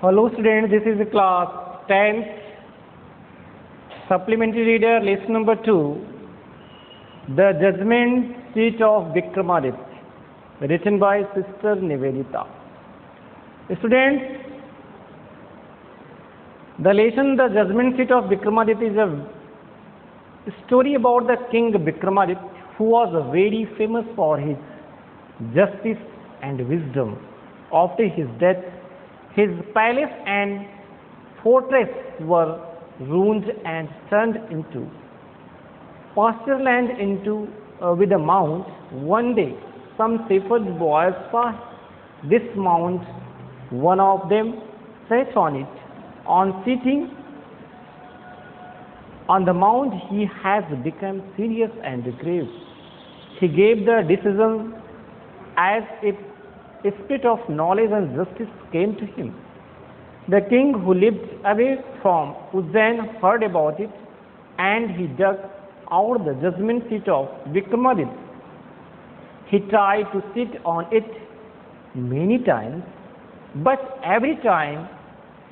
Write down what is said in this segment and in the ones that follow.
Hello students, this is the class 10th supplementary reader lesson number 2, The Judgment Seat of Vikramaditya, written by Sister Nivedita. Students, the lesson The Judgment Seat of Vikramaditya is a story about the king Vikramaditya, who was very famous for his justice and wisdom. After his death, his palace and fortress were ruined and turned into pasture land with a mount. One day, some shepherd boys passed this mount. One of them sat on it. On sitting on the mount, he has become serious and grave. He gave the decision as if a spirit of knowledge and justice came to him. The king who lived away from Ujjain heard about it, and he dug out the judgment seat of Vikramaditya. He tried to sit on it many times, but every time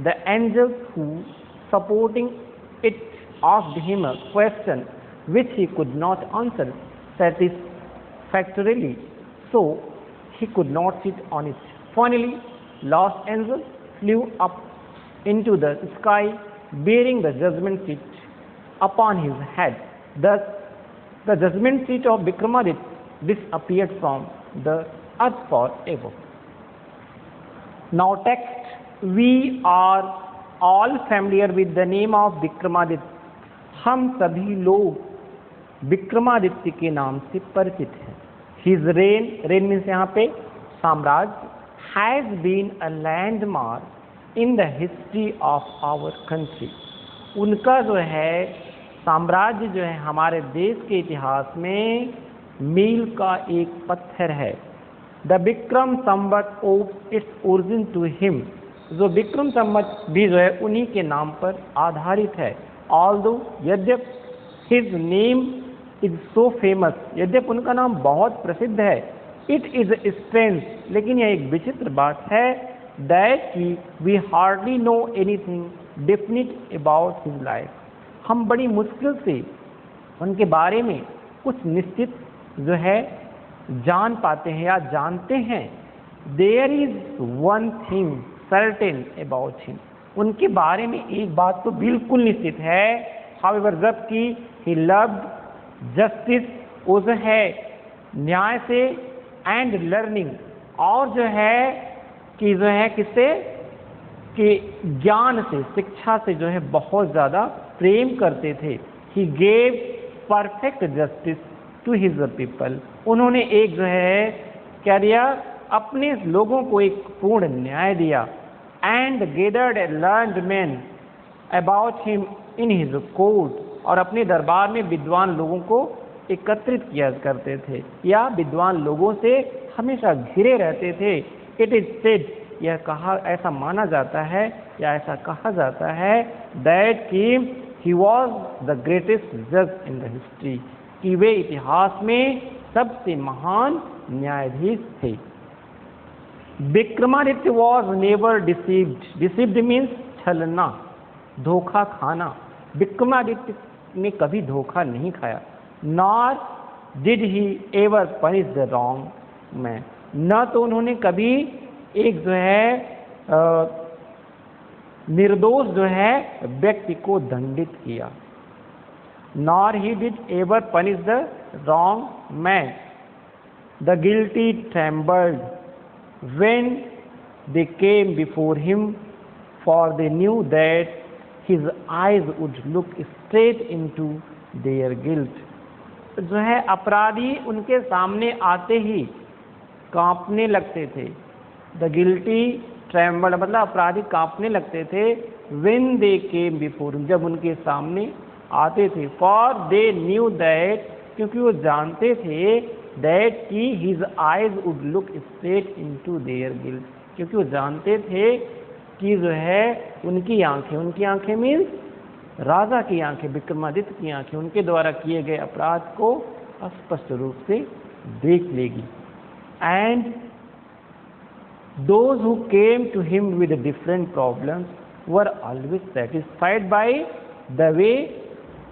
the angels who supporting it asked him a question which he could not answer satisfactorily, so he could not sit on it. Finally, last angel flew up into the sky bearing the judgment seat upon his head. Thus, the judgment seat of Vikramaditya disappeared from the earth forever. Now text, we are all familiar with the name of Vikramaditya. हम सभी लोग विक्रमादित्य के नाम से परिचित हैं. His reign means यहाँ पे साम्राज्य, has been a landmark in the history of our country. उनका जो है साम्राज्य जो है हमारे देश के इतिहास में मील का एक पत्थर है. The Vikram Samvat owes its origin to him. जो विक्रम संवत भी जो है उन्हीं के नाम पर आधारित है. Although यद्यप his name is so famous, यद्यप उनका नाम बहुत प्रसिद्ध है, it is strange, लेकिन यह एक विचित्र बात है, that we hardly know anything definite about his life. हम बड़ी मुश्किल से उनके बारे में कुछ निश्चित जो है जान पाते हैं या जानते हैं. There is one thing certain about him. उनके बारे में एक बात तो बिल्कुल निश्चित है. However, जबकि he loved justice, वो जो है न्याय से and learning, और जो है कि जो है किससे कि ज्ञान से शिक्षा से जो है बहुत ज़्यादा प्रेम करते थे. He gave perfect justice to his people. उन्होंने एक जो है क्या दिया, अपने लोगों को एक पूर्ण न्याय दिया. And gathered learned men about him in his court, और अपने दरबार में विद्वान लोगों को एकत्रित किया करते थे या विद्वान लोगों से हमेशा घिरे रहते थे. It is said, यह कहा ऐसा माना जाता है या ऐसा कहा जाता है, that he was the greatest judge in the history, कि वे इतिहास में सबसे महान न्यायाधीश थे. Vikramaditya was never deceived. Deceived means छलना, धोखा खाना. विक्रमादित्य ने कभी धोखा नहीं खाया. Nor did he ever punish the wrong man. न तो उन्होंने कभी एक जो है निर्दोष जो है व्यक्ति को दंडित किया. Nor he did ever punish the wrong man. The guilty trembled when they came before him, for they knew that his eyes would look straight into their guilt. जो है अपराधी उनके सामने आते ही कांपने लगते थे. The guilty trembled मतलब अपराधी कांपने लगते थे. When they came before him, जब उनके सामने आते थे. For they knew that, क्योंकि वो जानते थे that his eyes would look straight into their guilt, क्योंकि वो जानते थे कि जो है उनकी आंखें मीन्स राजा की आंखें, विक्रमादित्य की आंखें उनके द्वारा किए गए अपराध को स्पष्ट रूप से देख लेगी. And Those who came to him with different problems were always satisfied by the way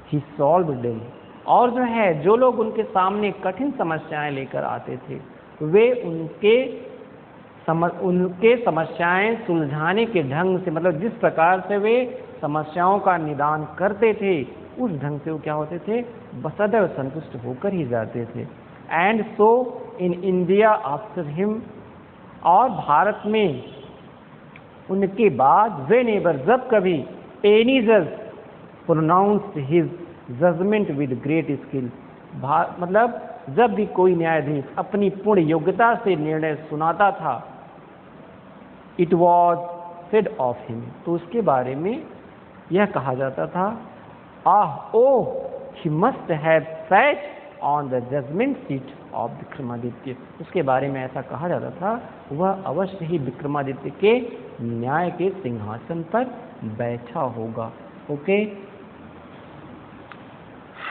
he solved them. और जो है, जो लोग उनके सामने कठिन समस्याएं लेकर आते थे, वे उनके समस्याएं सुलझाने के ढंग से, मतलब जिस प्रकार से वे समस्याओं का निदान करते थे, उस ढंग से वो क्या होते थे, सदैव संतुष्ट होकर ही जाते थे. And so in India after him, और भारत में उनके बाद, वेनेवर, जब कभी, एनी जज pronounced his judgement with great skill, मतलब जब भी कोई न्यायाधीश अपनी पूर्ण योग्यता से निर्णय सुनाता था, it was said of him, तो उसके बारे में यह कहा जाता था, ah oh he must have sat on the judgement seat of Vikramaditya, उसके बारे में ऐसा कहा जाता था, वह अवश्य ही विक्रमादित्य के न्याय के सिंहासन पर बैठा होगा. Okay.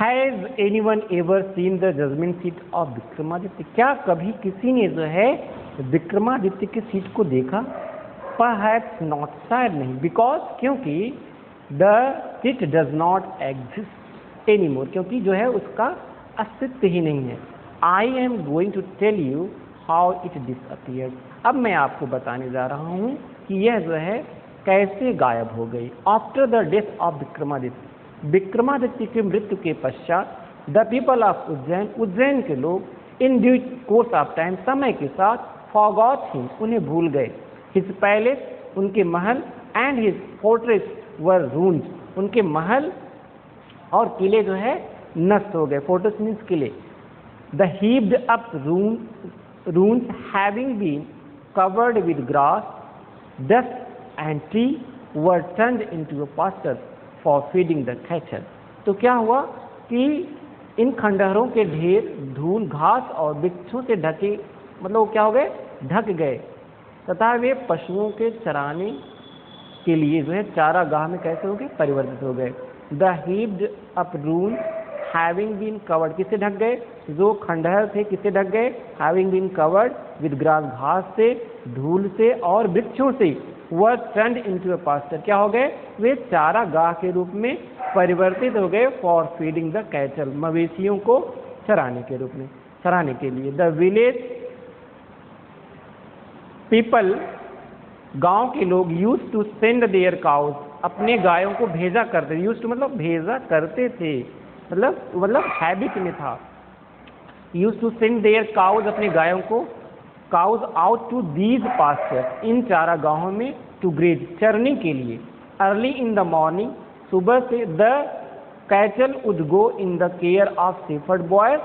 Has anyone ever seen the judgement seat of Vikramaditya, क्या कभी किसी ने जो है विक्रमादित्य की सीट को देखा? परहैप्स नॉट, शायद नहीं, बिकॉज, क्योंकि the seat does not exist anymore, क्योंकि जो है उसका अस्तित्व ही नहीं है. I am going to tell you how it disappeared, अब मैं आपको बताने जा रहा हूँ कि यह जो है कैसे गायब हो गई. After the death of Vikramaditya, Vikramaditya की मृत्यु के पश्चात, the people of Ujjain, Ujjain के लोग, in due course of time, समय के साथ, फॉरगॉट हिम, उन्हें भूल गए. हिज पैलेस, उनके महल, एंड हिज फोर्ट्रेस वर रून्ड, उनके महल और किले जो है नष्ट हो गए. फोर्ट्रेस मीन्स किले. The heaped up ruins having been covered with grass, dust and tree were turned into a pasture for feeding the cattle. तो क्या हुआ कि इन खंडहरों के ढेर धूल, घास और वृक्षों से ढके, मतलब वो क्या हो गए, ढक गए, तथा वे पशुओं के चराने के लिए जो है चारागाह में कैसे हो गए, परिवर्तित हो गए. The heaped up ruin having been covered, किससे ढक गए, जो खंडहर थे किससे ढक गए, having been covered with grass, घास से, धूल से और वृक्षों से, were turned into a pasture, क्या हो गए, वे चारागाह के रूप में परिवर्तित हो गए, फॉर फीडिंग द कैटल, मवेशियों को चराने के रूप में, चराने के लिए. द विलेज पीपल, गांव के लोग, used to send their cows, अपने गायों को भेजा करते, यूज टू मतलब भेजा करते थे, मतलब हैबिट में था. Used to send their cows, अपने गायों को, cows out to these pasture, इन चारागाहों में, टू ग्रेज, चरने के लिए. अर्ली इन द मॉर्निंग, सुबह से, the cattle would go in the care of shepherd boys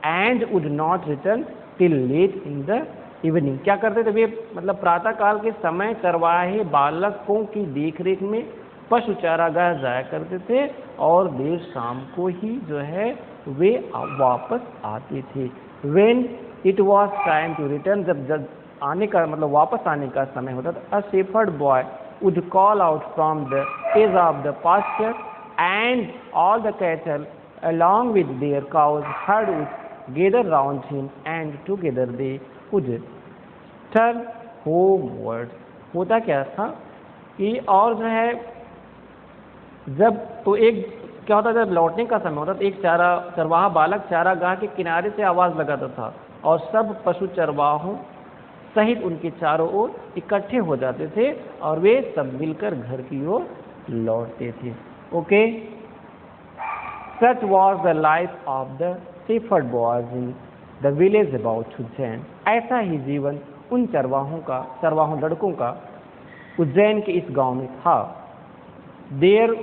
and would not return till late in the evening. क्या करते थे वे, मतलब प्रातः काल के समय चरवाहे बालकों की देखरेख में पशु चारागाह जाया करते थे, और देर शाम को ही जो है वे वापस आते थे. When it was time to return, जब आने का, मतलब वापस आने का समय होता था, a shepherd boy would call out from the edge of the pasture and all the cattle along with their cows herd would gather round him and together they would turn homeward. होता क्या था कि, और जो है जब, तो एक क्या होता, जब लौटने का समय होता तो एक चरवाहा बालक चारागाह के किनारे से आवाज़ लगाता था, और सब पशु चरवाहों सहित उनके चारों ओर इकट्ठे हो जाते थे, और वे सब मिलकर घर की ओर लौटते थे. Okay. Such was the life of the shepherd boys in the village about Ujjain. ऐसा ही जीवन उन चरवाहों लड़कों का उज्जैन के इस गांव में था. There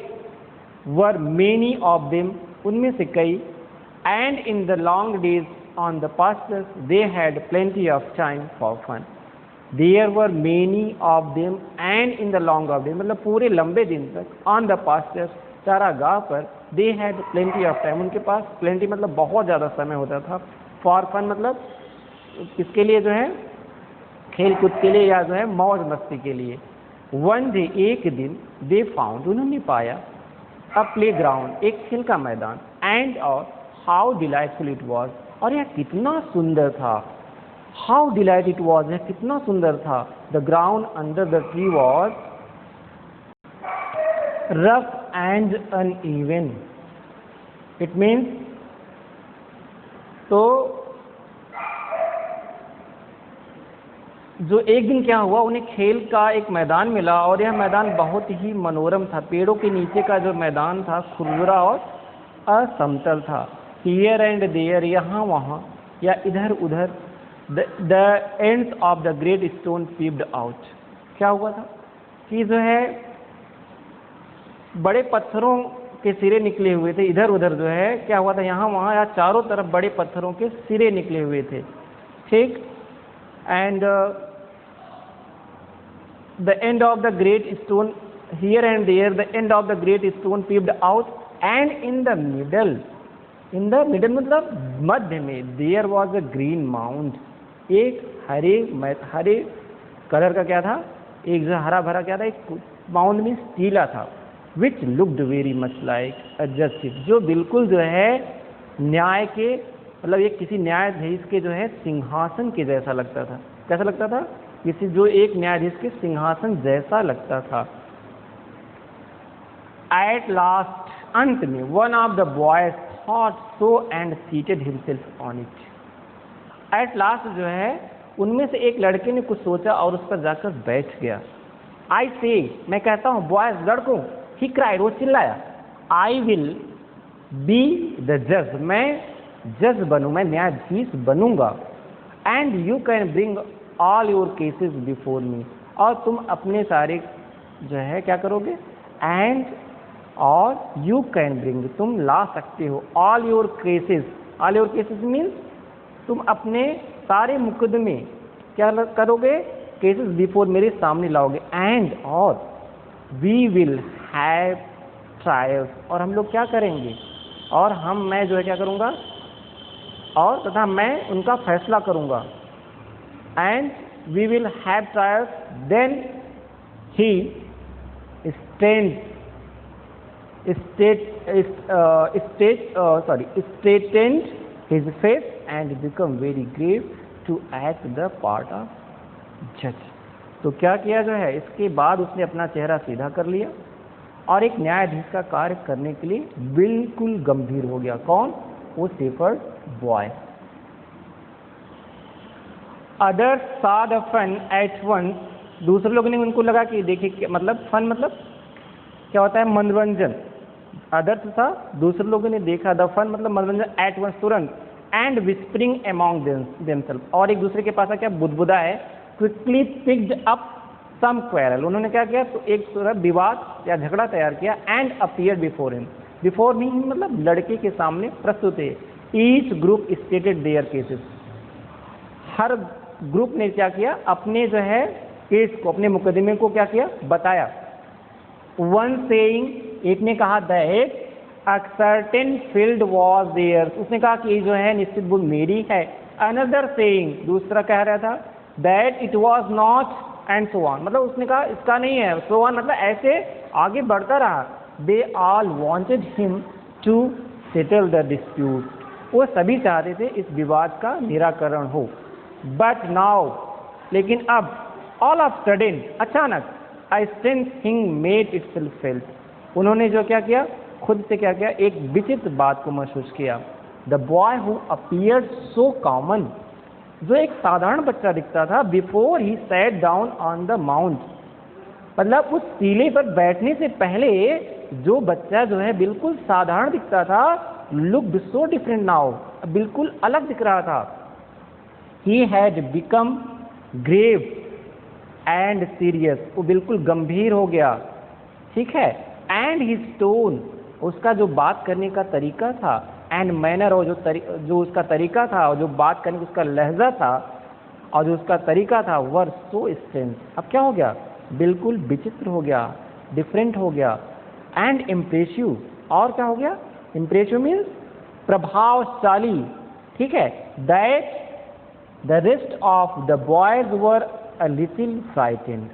were many of them, उनमें से कई, and in the long days on the pastures they had plenty of time for fun. There were many of them and in the long of them, मतलब पूरे लंबे दिन तक, on the pastures, चारागाह पर, they had plenty of time, उनके पास plenty मतलब बहुत ज़्यादा समय होता था, for fun मतलब किसके लिए, जो है खेल कूद के लिए, या जो है मौज मस्ती के लिए. One day, एक दिन, they found, उन्होंने पाया, a playground, एक खेल का मैदान, and और how delightful it was, और यह कितना सुंदर था. हाउ डिलाइट इट वॉज, यह कितना सुंदर था। The ground under the tree was rough and uneven. It means, तो जो एक दिन क्या हुआ, उन्हें खेल का एक मैदान मिला और यह मैदान बहुत ही मनोरम था। पेड़ों के नीचे का जो मैदान था खुरदुरा और असमतल था। हियर एंड देयर, यहाँ वहाँ या इधर उधर, the ends of the great stone peeped out. क्या हुआ था कि जो है बड़े पत्थरों के सिरे निकले हुए थे, इधर उधर जो है क्या हुआ था, यहाँ वहाँ या चारों तरफ बड़े पत्थरों के सिरे निकले हुए थे। ठीक, and the end of the great stone, here and there the end of the great stone peeped out, and in the middle मतलब मध्य में, there was a green mound, एक हरे कलर का क्या था, एक जो हरा भरा क्या था, एक माउंड में टीला था, which looked very much like a justice, जो बिल्कुल जो है न्याय के मतलब ये किसी न्यायाधीश के जो है सिंहासन के जैसा लगता था। कैसा लगता था, किसी जो एक न्यायाधीश के सिंहासन जैसा लगता था। एट लास्ट, अंत में, one of the boys thought so and seated himself on it. At last जो है उनमें से एक लड़के ने कुछ सोचा और उस पर जाकर बैठ गया। आई से, मैं कहता हूँ, बॉयज, लड़कों, ही क्राइड, वो चिल्लाया, आई विल बी द जज, मैं जज बनूँ, मैं न्यायाधीश बनूंगा। And you can bring all your cases before me, और तुम अपने सारे जो है क्या करोगे, एंड और यू कैन ब्रिंग, तुम ला सकते हो, all your cases, all your cases means तुम अपने सारे मुकदमे क्या करोगे, केसेस बिफोर, मेरे सामने लाओगे। एंड और वी विल हैव ट्रायल्स, और हम लोग क्या करेंगे, और मैं जो है क्या करूँगा, और तथा मैं उनका फैसला करूँगा। And we will have trials. Then he straightened his face and become very grave to act the part of judge. तो क्या किया जो है, इसके बाद उसने अपना चेहरा सीधा कर लिया और एक न्यायाधीश का कार्य करने के लिए बिल्कुल गंभीर हो गया। कौन, वो shepherd boy. Others saw the fun at once, दूसरे लोगों ने उनको लगा कि देखिए, मतलब फन मतलब क्या होता है, मनोरंजन। अदर्स था, दूसरे लोगों ने देखा, द फन मतलब मनोरंजन, एट वंस, तुरंत, एंड विस्परिंग अमॉन्ग देमसेल्फ, और एक दूसरे के पास क्या बुदबुदा है, quickly picked up some quarrel, उन्होंने क्या किया, तो एक तरह विवाद या झगड़ा तैयार किया। And appeared before him, before me मतलब लड़के के सामने प्रस्तुत है। Each group stated their cases, हर ग्रुप ने क्या किया, अपने जो है केस को, अपने मुकदमे को क्या किया, बताया। वन सेइंग, एक ने कहा that a certain field was there, उसने कहा कि जो है निश्चित भूमि मेरी है। अनदर सेइंग, दूसरा कह रहा था that it was not, and so on, मतलब उसने कहा इसका नहीं है, सो ऑन मतलब ऐसे आगे बढ़ता रहा। They all wanted him to settle the dispute, वो सभी चाहते थे इस विवाद का निराकरण हो। बट नाउ, लेकिन अब, ऑल ऑफ सडन, अचानक, I strange thing made itself felt, उन्होंने जो क्या किया, खुद से क्या किया, एक विचित्र बात को महसूस किया। The boy who appeared so common, जो एक साधारण बच्चा दिखता था, before he sat down on the mount, मतलब उस टीले पर बैठने से पहले जो बच्चा जो है बिल्कुल साधारण दिखता था, लुक्ड सो डिफरेंट नाउ, बिल्कुल अलग दिख रहा था। He had become grave and serious, वो बिल्कुल गंभीर हो गया, ठीक है। And his tone, उसका जो बात करने का तरीका था, and manner, और जो उसका तरीका था, और जो बात करने का उसका लहजा था, और जो उसका तरीका था, were so strange, अब क्या हो गया, बिल्कुल विचित्र हो गया, डिफरेंट हो गया। And impressive, और क्या हो गया, impressive means प्रभावशाली, ठीक है। That the rest of the boys were a little frightened,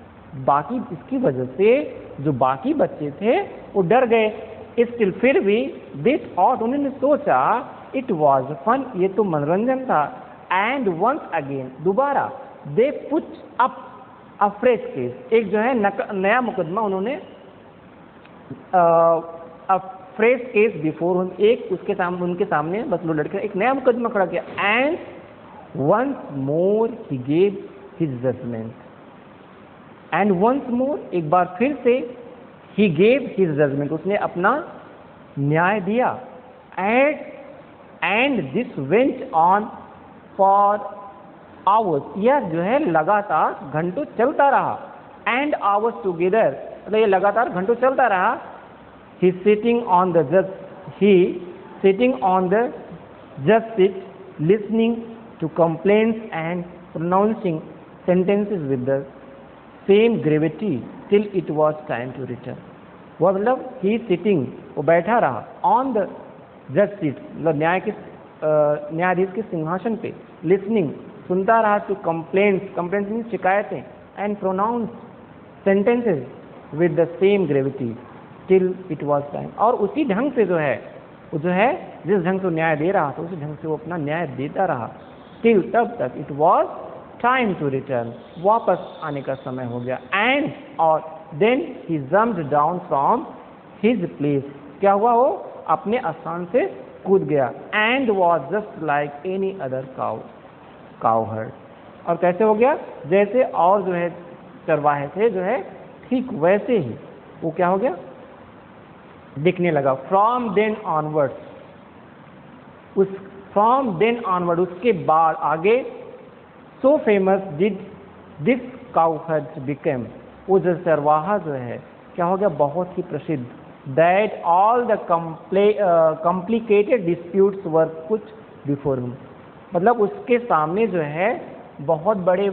बाकी इसकी वजह से जो बाकी बच्चे थे वो डर गए। स्टिल, फिर भी, दिस और उन्होंने सोचा, इट वॉज फन, ये तो मनोरंजन था। एंड वंस अगेन, दोबारा, they put up a fresh case, एक जो है नया मुकदमा उन्होंने अ फ्रेश केस बिफोर, एक उसके सामने, उनके सामने बस लो लड़के एक नया मुकदमा खड़ा किया। And once more he gave his judgement, and once more, एक बार फिर से, ही गेव हिज जजमेंट, उसने अपना न्याय दिया। And this went on for hours, यह जो है लगातार घंटों चलता रहा। एंड आवर्स टुगेदर, मतलब ये लगातार घंटों चलता रहा। ही सिटिंग ऑन द जज seat listening to complaints and pronouncing sentences with the same gravity till it was time to return. वह मतलब ही सिटिंग, वो बैठा रहा, ऑन द जज सीट, मतलब न्यायाधीश के सिंहासन पे, लिसनिंग, सुनता रहा, टू कंप्लेंट्स मीन शिकायतें, and pronounce sentences with the same gravity till it was time, और उसी ढंग से जो है, वो जो है जिस ढंग से न्याय दे रहा था उसी ढंग से वो अपना न्याय देता रहा। टिल, तब तक, it was time to return, वापस आने का समय हो गया। एंड, और then he jumped down from his place, क्या हुआ, वो अपने स्थान से कूद गया। And was just like any other cowherd, और कैसे हो गया, जैसे और जो है चरवाहे थे जो है ठीक वैसे ही वो क्या हो गया, दिखने लगा। फ्रॉम देन ऑनवर्ड, उसके बाद आगे, सो famous did this cowherd became, वो जो चरवाहा जो है क्या हो गया, बहुत ही प्रसिद्ध। That all the complicated disputes were put before him, मतलब उसके सामने जो है बहुत बड़े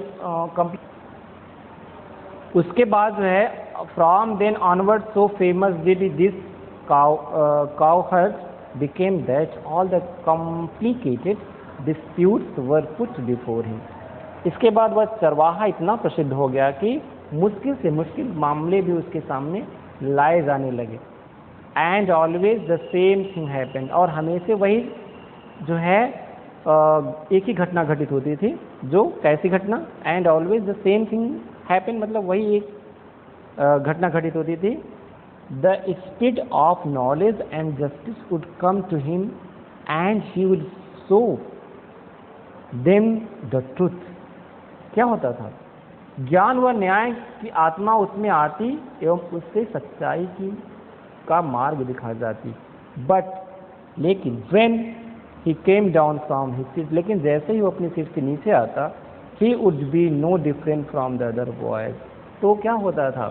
उसके बाद जो है, from then onward so famous did this cowherd became that all the complicated disputes were put before him. इसके बाद वह चरवाहा इतना प्रसिद्ध हो गया कि मुश्किल से मुश्किल मामले भी उसके सामने लाए जाने लगे। And always the same thing happened, और हमेशा वही जो है एक ही घटना घटित होती थी, जो कैसी घटना, and always the same thing happened, मतलब वही एक घटना घटित होती थी। The speed of knowledge and justice would come to him and he would show them the truth. क्या होता था, ज्ञान व न्याय की आत्मा उसमें आती एवं उससे सच्चाई का मार्ग दिखा जाती। बट, लेकिन, when he came down from his seat, लेकिन जैसे ही वो अपनी सीट से नीचे आता, he would be no different from the other boys, तो क्या होता था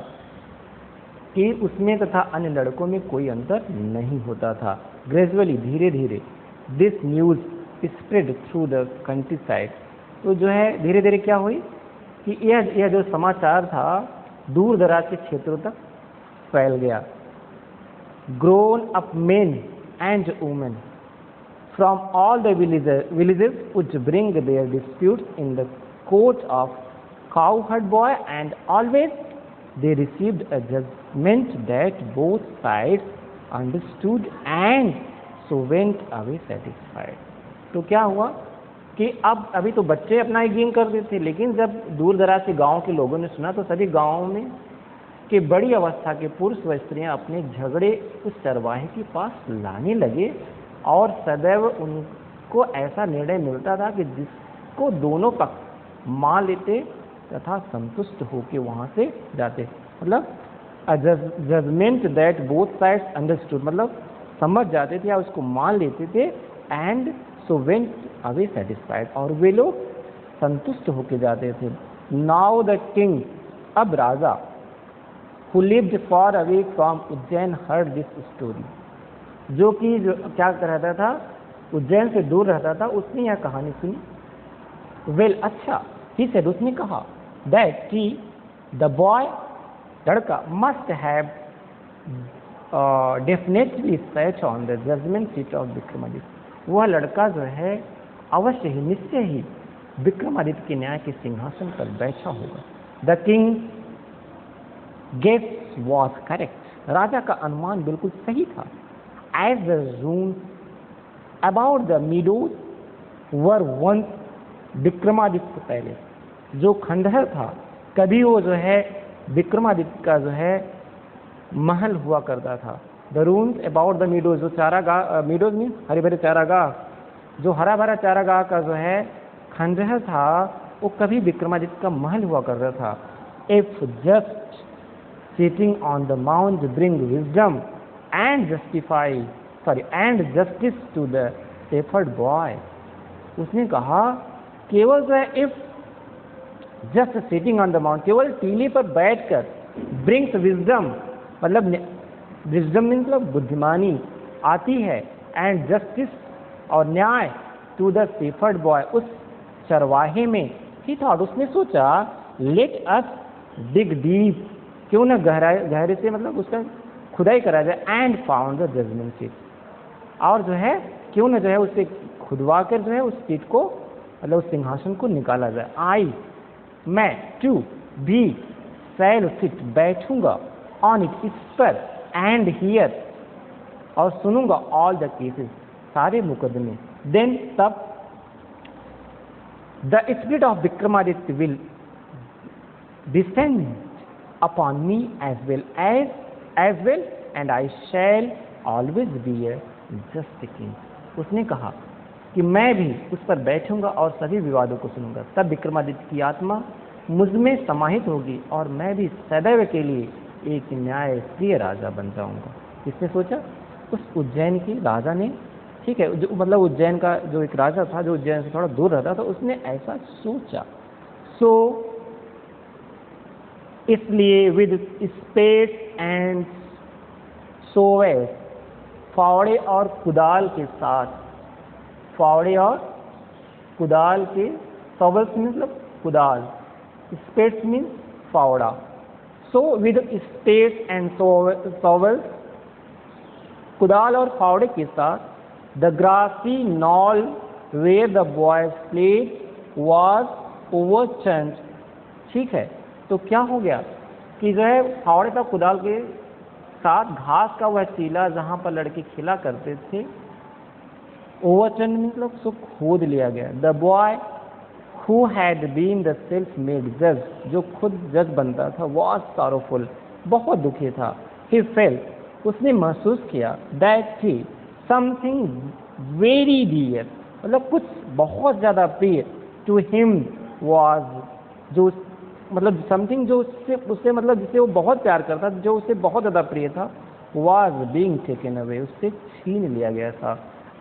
कि उसमें तथा अन्य लड़कों में कोई अंतर नहीं होता था। ग्रेजुअली, धीरे धीरे, this news spread through the country side, तो जो है धीरे धीरे क्या हुई कि यह जो समाचार था दूर दराज के क्षेत्रों तक फैल गया। Grown up main and women from all the villages would bring their disputes in the court of cowherd boy, and always they received a judgment that both sides understood and so went away satisfied। तो क्या हुआ कि अब अभी तो बच्चे अपना ही game करते थे, लेकिन जब दूर दराज के गांव के लोगों ने सुना तो सभी गांवों में के बड़ी अवस्था के पुरुष व स्त्रियां अपने झगड़े उस चरवाहे के पास लाने लगे, और सदैव उनको ऐसा निर्णय मिलता था कि जिसको दोनों पक्ष मान लेते तथा संतुष्ट होकर वहां से जाते, मतलब judgement that both sides understood, मतलब समझ जाते थे या उसको मान लेते थे। And so went away satisfied, और वे लोग संतुष्ट होके जाते थे। नाउ द किंग, अब राजा, who lived far away from Ujjain heard this story, जो क्या रहता था, उज्जैन से दूर रहता था, उसने यह कहानी सुनी। वेल, अच्छा, he said, उसने कहा, that कि the boy, लड़का, must have definitely sat on the judgment seat of Vikramaditya, वह लड़का जो है अवश्य ही, निश्चय ही विक्रमादित्य के न्याय के सिंहासन पर बैठा होगा। The king guess was correct, राजा का अनुमान बिल्कुल सही था। As the rooms about the meadows were once Vikramaditya palace, जो खंडहर था, कभी वो जो है विक्रमादित्य का जो है महल हुआ करता था। The rooms about the meadows, जो चारागाह, मीडोज मीन हरे भरे चारागाह, जो हरा भरा चारागाह का जो है खंडहर था, वो कभी विक्रमादित्य का महल हुआ करता था। If just sitting on the mount bring wisdom and justice to the shepherd boy. उसने कहा केवल जो है if just sitting on the mount, केवल टीले पर बैठकर, ब्रिंग्स विजडम, मतलब विजडम मतलब बुद्धिमानी आती है, एंड जस्टिस और न्याय टू द शेफर्ड बॉय, उस चरवाहे में। ही थॉट, उसने सोचा लेट अस डिग डीप, क्यों ना गहरे से मतलब उसका खुदाई करा जाए, and found the judgement seat, और जो है क्यों ना जो है उससे खुदवा कर जो है उस सीट को, मतलब उस सिंहासन को निकाला जाए। आई, मैं, टू भी, सैल सिट, बैठूंगा, ऑन इट, इस पर, एंड हियर, और सुनूंगा, ऑल द केसेस, सारे मुकदमे। देन तब the spirit of Vikramaditya will descend upon me as well, and I shall always be a just king. उसने कहा कि मैं भी उस पर बैठूंगा और सभी विवादों को सुनूंगा। तब विक्रमादित्य की आत्मा मुझ में समाहित होगी और मैं भी सदैव के लिए एक न्यायप्रिय राजा बन जाऊंगा। इसने सोचा, उस उज्जैन के राजा ने, ठीक है, जो मतलब उज्जैन का जो एक राजा था, जो उज्जैन से थोड़ा दूर रहता था, उसने ऐसा सोचा। सो इसलिए विद स्पेस एंड सोवेस, फावड़े और कुदाल के साथ, फावड़े और कुदाल के, सोवेल्स मतलब कुदाल, स्पेस मीन्स फावड़ा। So with spades and shovels, कुदाल और फावड़े के साथ, the grassy knoll where the boy played was overturned. ठीक है, तो क्या हो गया कि जो है फावड़े का कुदाल के साथ घास का वह टीला जहां पर लड़के खेला करते थे, ओवरटर्न मतलब उसको खोद लिया गया। The boy who had been the self made जज, जो खुद जज बनता था, वॉज सॉरोफुल, बहुत दुखी था। ही फेल्ट, उसने महसूस किया, दैट थी समथिंग वेरी डियर, मतलब कुछ बहुत ज़्यादा प्रिय, टू हिम वॉज, जो मतलब समथिंग जो उससे मतलब जिसे वो बहुत प्यार करता, जो उससे बहुत ज़्यादा प्रिय था, वॉज बीइंग टेकन अवे, उससे छीन लिया गया था।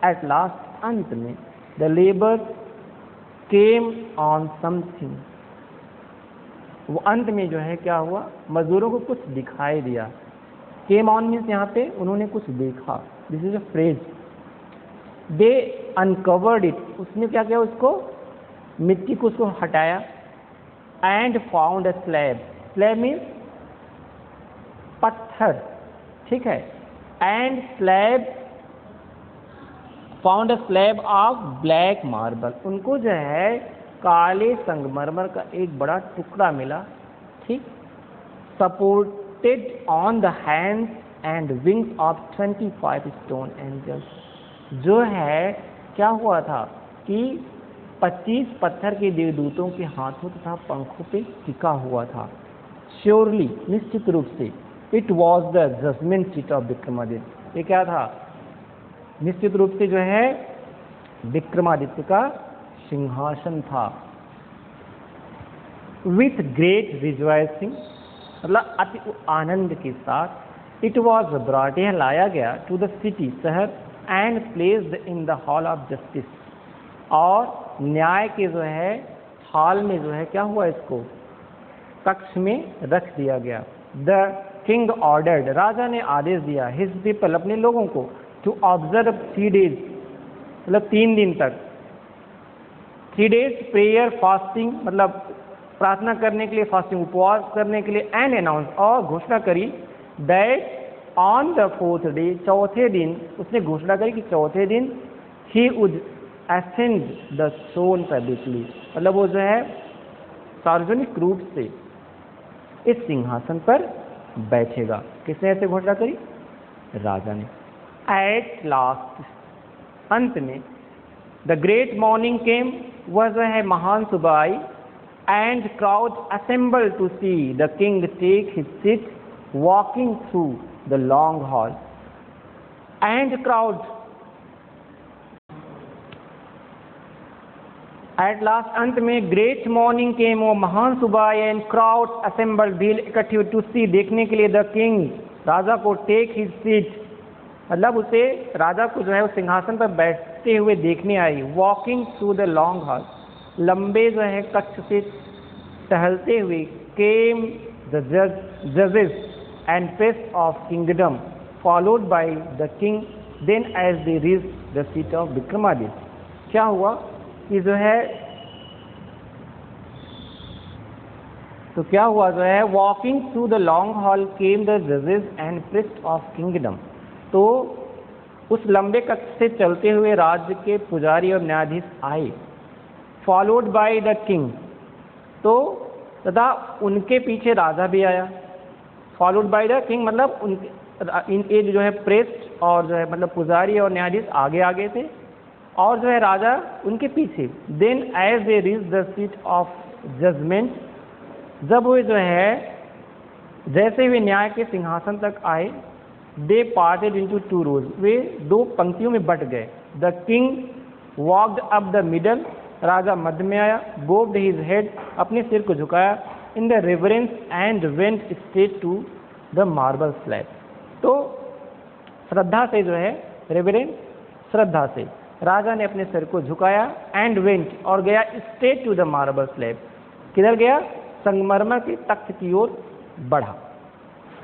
एट लास्ट, अंत में, the labour came on something, वो अंत में जो है क्या हुआ, मजदूरों को कुछ दिखाई दिया। केम ऑन मीन्स यहाँ पे उन्होंने कुछ देखा, this is a phrase. They uncovered it, उसने क्या किया, उसको मिट्टी को उसको हटाया, and found a slab, slab means पत्थर, ठीक है, and slab, found a slab of black marble, उनको जो है काले संगमरमर का एक बड़ा टुकड़ा मिला, ठीक, supported on the hands and wings of 25 stone angels, जो है क्या हुआ था कि 25 पत्थर के देवदूतों के हाथों तथा पंखों पे टिका हुआ था। श्योरली, निश्चित रूप से, it was the judgement seat of Vikramaditya, ये क्या था, निश्चित रूप से जो है विक्रमादित्य का सिंहासन था। विथ ग्रेट रिजॉइसिंग, मतलब अति आनंद के साथ, इट वॉज ब्रॉट, यह लाया गया, टू द सिटी, शहर, and placed in the hall of justice, और न्याय के जो है हॉल में जो है क्या हुआ, इसको कक्ष में रख दिया गया। द किंग ऑर्डर्ड, राजा ने आदेश दिया, हिज पीपल, अपने लोगों को, टू ऑब्जर्व 3 days, मतलब 3 दिन तक, 3 days प्रेयर फास्टिंग, मतलब प्रार्थना करने के लिए, फास्टिंग उपवास करने के लिए, एंड अनाउंस, और घोषणा करी, that on the 4th day, चौथे दिन, उसने घोषणा करी कि चौथे दिन he would ascend the throne publicly, मतलब वो जो है सार्वजनिक रूप से इस सिंहासन पर बैठेगा। किसने ऐसे घोषणा करी, राजा ने। एट लास्ट, अंत में, द ग्रेट मॉर्निंग केम, वह जो है महान सुबह आई, and crowd assemble to see the king take his seat walking through the long hall. And crowd, at last अंत में ग्रेट मॉर्निंग केम, वो महान सुबह आई, एंड क्राउड असेंबल, भीड़ इकट्ठी हुई, टू सी देखने के लिए, द किंग राजा को, टेक हिज सीट मतलब उसे राजा को जो है उस सिंहासन पर बैठते हुए देखने आई, walking through the long hall, लंबे जो है कक्ष से टहलते हुए, केम द जजेस and priest of kingdom followed by the king, then as they reach the seat of Vikramaditya. क्या हुआ कि जो है, तो क्या हुआ जो है, walking through the long hall came the जजेस एंड प्रेस्ट ऑफ किंगडम, तो उस लंबे कक्ष से चलते हुए राज्य के पुजारी और न्यायाधीश आए, फॉलोड बाय द किंग, तो तथा उनके पीछे राजा भी आया, फॉलोड बाय द किंग मतलब उनके जो है प्रेस्ट और जो है मतलब पुजारी और न्यायाधीश आगे आगे थे और जो है राजा उनके पीछे। Then as they reach the seat of judgement, जब वो जो है जैसे वे न्याय के सिंहासन तक आए, they parted into two rows, वे दो पंक्तियों में बट गए। The king walked up the middle, राजा मध्य में आया, बोव्ड हिज हेड, अपने सिर को झुकाया, in the reverence and went straight to the marble slab, तो श्रद्धा से जो है, रेवरेंस श्रद्धा से राजा ने अपने सिर को झुकाया, एंड वेंट और गया straight to the marble slab, किधर गया, संगमरमर के तख्त की ओर बढ़ा।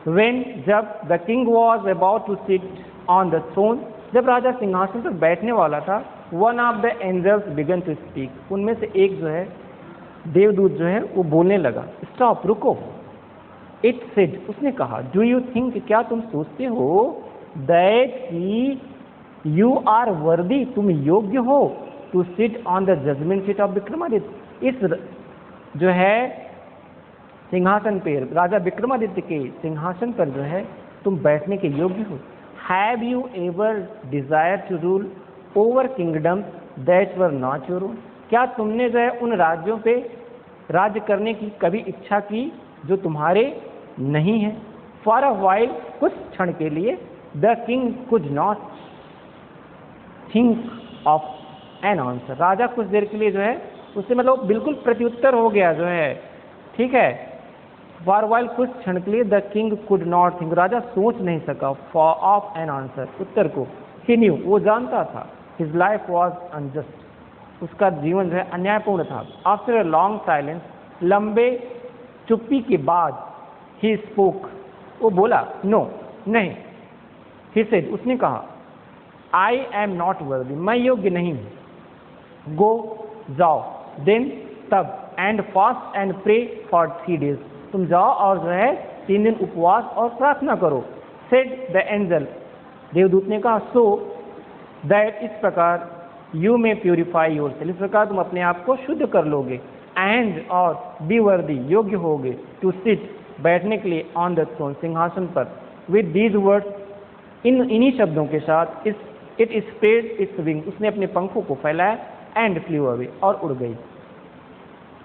When जब the king was about to sit on the throne, जब राजा सिंहासन पर बैठने वाला था, one of the angels began to speak, उनमें से एक जो है देवदूत जो है वो बोलने लगा, स्टॉप रुको, इट सेड, उसने कहा, डू यू थिंक, क्या तुम सोचते हो, दैट कि यू आर वर्दी, तुम योग्य हो, to sit on the judgement seat of Vikramaditya, इस जो है सिंहासन पर, राजा विक्रमादित्य के सिंहासन पर जो है तुम बैठने के योग्य हो। Have you ever desire to rule over kingdom that were not your own, क्या तुमने जो है उन राज्यों पे राज्य करने की कभी इच्छा की जो तुम्हारे नहीं है। फॉर अ वाइल, कुछ क्षण के लिए, the king could not think of an answer, राजा कुछ देर के लिए जो है उससे मतलब बिल्कुल प्रत्युत्तर हो गया जो है, ठीक है। फॉर वाइल, कुछ क्षण के लिए, the king could not think, राजा सोच नहीं सका, फॉर ऑफ एन आंसर, उत्तर को। ही न्यू, वो जानता था, हिज लाइफ वॉज अनजस्ट, उसका जीवन जो है अन्यायपूर्ण था। आफ्टर अ लॉन्ग साइलेंस, लंबे चुप्पी के बाद, ही स्पोक, वो बोला, नो नहीं, ही सेड, उसने कहा, आई एम नॉट वर्दी, मैं योग्य नहीं हूँ, गो जाओ, देन तब, and fast and pray for 3 days, तुम जाओ और जो है 3 दिन उपवास और प्रार्थना करो। सेड द एंजल, देवदूत ने कहा, सो दैट, इस प्रकार, you may purify your self, इस प्रकार तुम अपने आप को शुद्ध कर लोगे, एंड और बी वर्दी, योग्य होगे, टू सिट, बैठने के लिए, ऑन द थ्रोन, सिंहासन पर। विद दीज वर्ड्स, इन्हीं शब्दों के साथ, इट स्प्रेड इट्स विंग, उसने अपने पंखों को फैलाया, एंड फ्लू अवे, और उड़ गई।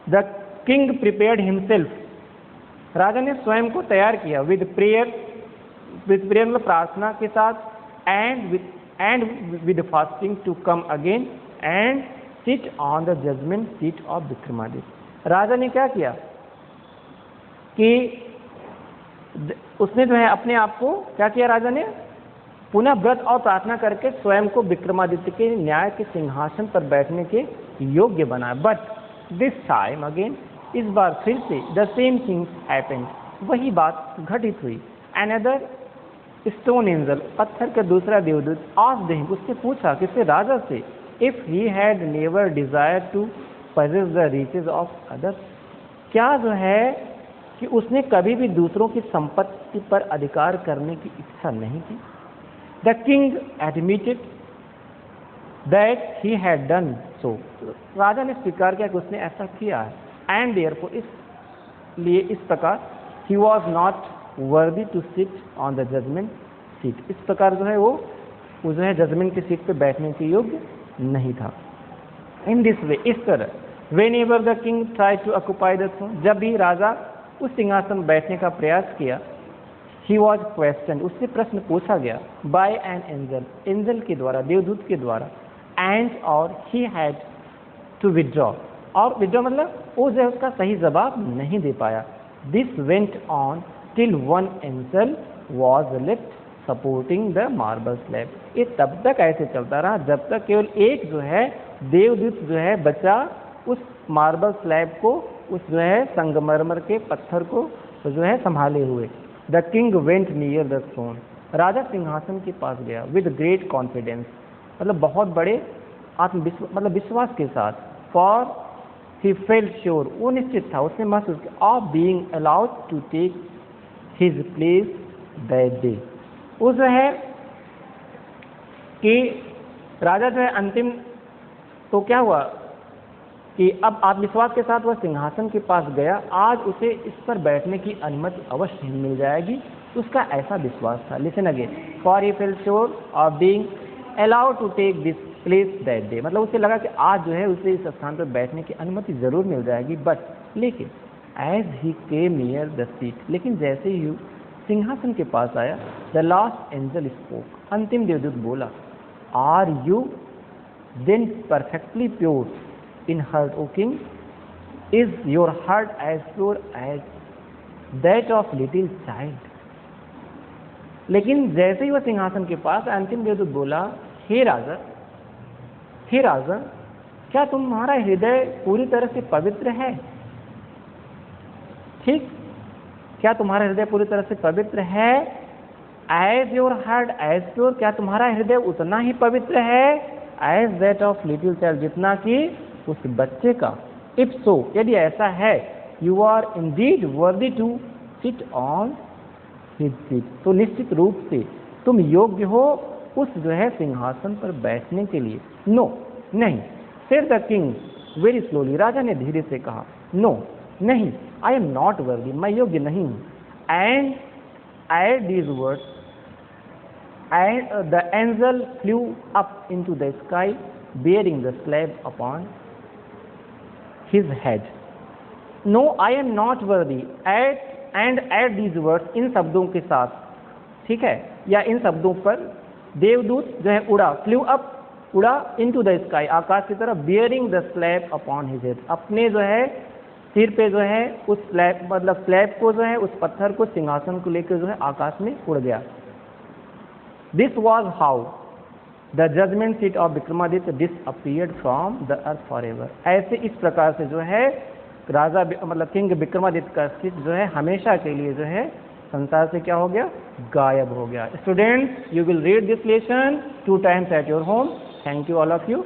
द किंग प्रिपेयर्ड हिमसेल्फ, राजा ने स्वयं को तैयार किया, विद प्रेयर मतलब प्रार्थना के साथ, and with fasting, to come again and sit on the judgement seat of Vikramaditya. राजा ने क्या किया कि उसने जो है अपने आप को क्या किया, राजा ने पुनः व्रत और प्रार्थना करके स्वयं को विक्रमादित्य के न्याय के सिंहासन पर बैठने के योग्य बनाया। बट दिस टाइम अगेन, इस बार फिर से, द सेम थिंग्स हैपेंड, वही बात घटित हुई। अनदर स्टोन एंजल, पत्थर का दूसरा देवदूत, आस्क्ड हिम, उससे पूछा, किससे, राजा से, if he had never desire to possess the riches of others, क्या जो है कि उसने कभी भी दूसरों की संपत्ति पर अधिकार करने की इच्छा नहीं की। The king admitted that he had done so, राजा ने स्वीकार किया कि उसने ऐसा किया है, एंड देयरफॉर, इसलिए इस प्रकार, he was not worthy to sit on the judgement seat, इस प्रकार जो है वो जो है जजमेंट की सीट पे बैठने के योग्य नहीं था। इन दिस वे, इस तरह, whenever the king try to occupy the throne, जब भी राजा उस सिंहासन बैठने का प्रयास किया, ही वॉज क्वेश्चन, उससे प्रश्न पूछा गया, बाय एन एंजल, एंजल के द्वारा, देवदूत के द्वारा, एंड और ही हैड टू विड्रॉ, और विड्रॉ मतलब वो जो है उसका सही जवाब नहीं दे पाया। This went on till one angel was left supporting the marble slab, ये तब तक ऐसे चलता रहा जब तक केवल एक जो है देवदूत जो है बचा उस मार्बल स्लैब को, उस जो है संगमरमर के पत्थर को जो है संभाले हुए। The king went near the throne, राजा सिंहासन के पास गया विद ग्रेट कॉन्फिडेंस, मतलब बहुत बड़े आत्मविश्वास, मतलब विश्वास के साथ, फॉर ही फेल्ट श्योर, वो निश्चित था, उसने महसूस किया, of being allowed to take his place that day, वो जो है कि राजा जो है अंतिम, तो क्या हुआ कि अब आत्मविश्वास के साथ वह सिंहासन के पास गया, आज उसे इस पर बैठने की अनुमति अवश्य मिल जाएगी, उसका ऐसा विश्वास था। Listen again, for he felt sure of being allowed to take this place that day, मतलब उसे लगा कि आज जो है उसे इस स्थान पर बैठने की अनुमति जरूर मिल जाएगी, बट लेकिन as he came near the seat, लेकिन जैसे ही सिंहासन के पास आया, द लास्ट एंजल स्पोक, अंतिम देवदूत बोला, are you then perfectly pure in heart O king, is your heart as pure as that of little child. लेकिन जैसे ही वह सिंहासन के पास अंतिम देवदूत बोला, हे राजा, हे राजा, क्या तुम्हारा हृदय पूरी तरह से पवित्र है? ठीक, क्या तुम्हारा हृदय पूरी तरह से पवित्र है? As your heart as pure, क्या तुम्हारा हृदय उतना ही पवित्र है as that of little child, जितना कि उस बच्चे का? इफ सो, यदि ऐसा है, you are indeed worthy to sit on his seat, तो निश्चित रूप से तुम योग्य हो उस जो है सिंहासन पर बैठने के लिए। नो, नहीं, said the king very slowly, राजा ने धीरे से कहा, नो, नहीं, आई एम नॉट वर्दी, मैं योग्य नहीं हूँ। And at these words and the angel flu up into the sky bearing the slab upon his head. No, I am not worthy. And at these words, इन शब्दों के साथ, ठीक है, या इन शब्दों पर देवदूत जो है उड़ा, फ्लू अप, उड़ा, into the sky, आकाश की तरफ, bearing the slab upon his head, अपने जो है सिर पे जो है उस स्लैब, मतलब स्लैब को जो है, उस पत्थर को, सिंहासन को लेकर जो है आकाश में उड़ गया। This was how the judgement seat of Vikramaditya disappeared from the earth forever, ऐसे इस प्रकार से जो है राजा मतलब किंग विक्रमादित्य का सीट जो है हमेशा के लिए जो है संसार से क्या हो गया? गायब हो गया। Students, you will read this lesson 2 times at your home. Thank you all of you.